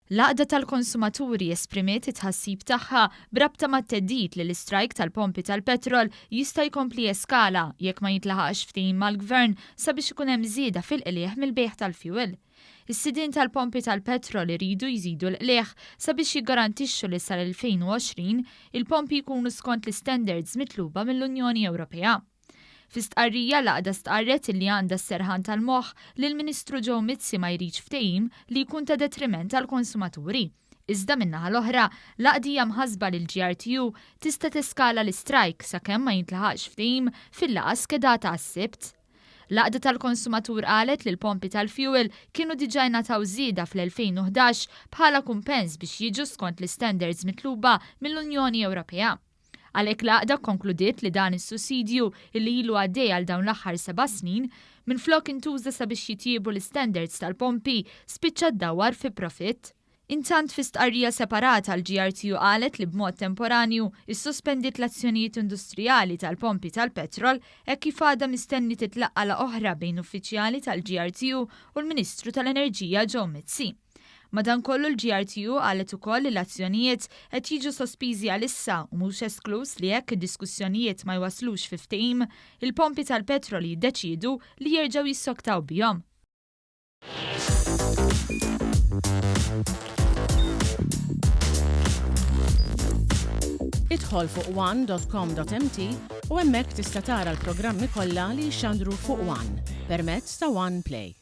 L-għaqda tal-konsumaturi esprimiet it-tħassib tagħha brabta mat-theddid li l-Strajk tal-pompi tal-petrol jista' jkompli eskala jekk ma jitlaħaqx ftehim mal-Gvern sabiex ikun hemm żieda fil-qligħ mill-bejn tal-fuel. Is-sidien tal-pompi tal-petrol iridu jżidu l-qligħ sabiex jiggarantixxu li sal-2020 il-pompi jkunu skont l-istandards mitluba mill-Unjoni Ewropea. Fi stqarrija l-għaqda stqarret li għandha s-serħan tal-moħħ li l-Ministru ġew Mizzi ma jridx ftehim li jkun ta' detriment tal-konsumaturi. Iżda min-naħa l-oħra, l-għaqdija imħassba li l-GRTU tista' teskala l-Strajk sakemm ma jintlaħaqx ftehim fil-laqgħa skedata għas-Sibt. L-għaqda tal-konsumatur qalet li l-pompi tal-fuel kienu diġà jingħataw żieda fl-2011 bħala kumpens biex jiġu skont l-istandards mitluba mill-Unjoni Ewropea. Għalhekk l-għaqda konkludiet li dan is-sussidju li ilu għaddej għal dawn l-aħħar 7 snin minflok intuża sabiex jitjiebu l-istandards tal-pompi spiċċa ddawwar fi profitt. Intant fi stqarrija separata l-GRTU qalet li b'mod temporanju issospendiet l-azzjonijiet industrijali tal-pompi tal-petrol hekk kif għadha mistenni titlaqqa oħra bejn uffiċjali tal-GRTU u l-Ministru tal-Enerġija Joe Mizzi. Madankollu l-GRTU qalet ukoll li l-azzjonijiet qed jiġu sospiżi għalissa u mhux esklus li jekk id-diskussjonijiet ma jwaslux fi ftehim, il-pompi tal-petrol jiddeċiedu li jerġgħu jissoktaw bihom. Idħol fuq one.com.mt u hemmhekk tista' tara l-programmi kollha li jxandru fuq One permezz ta' One Play.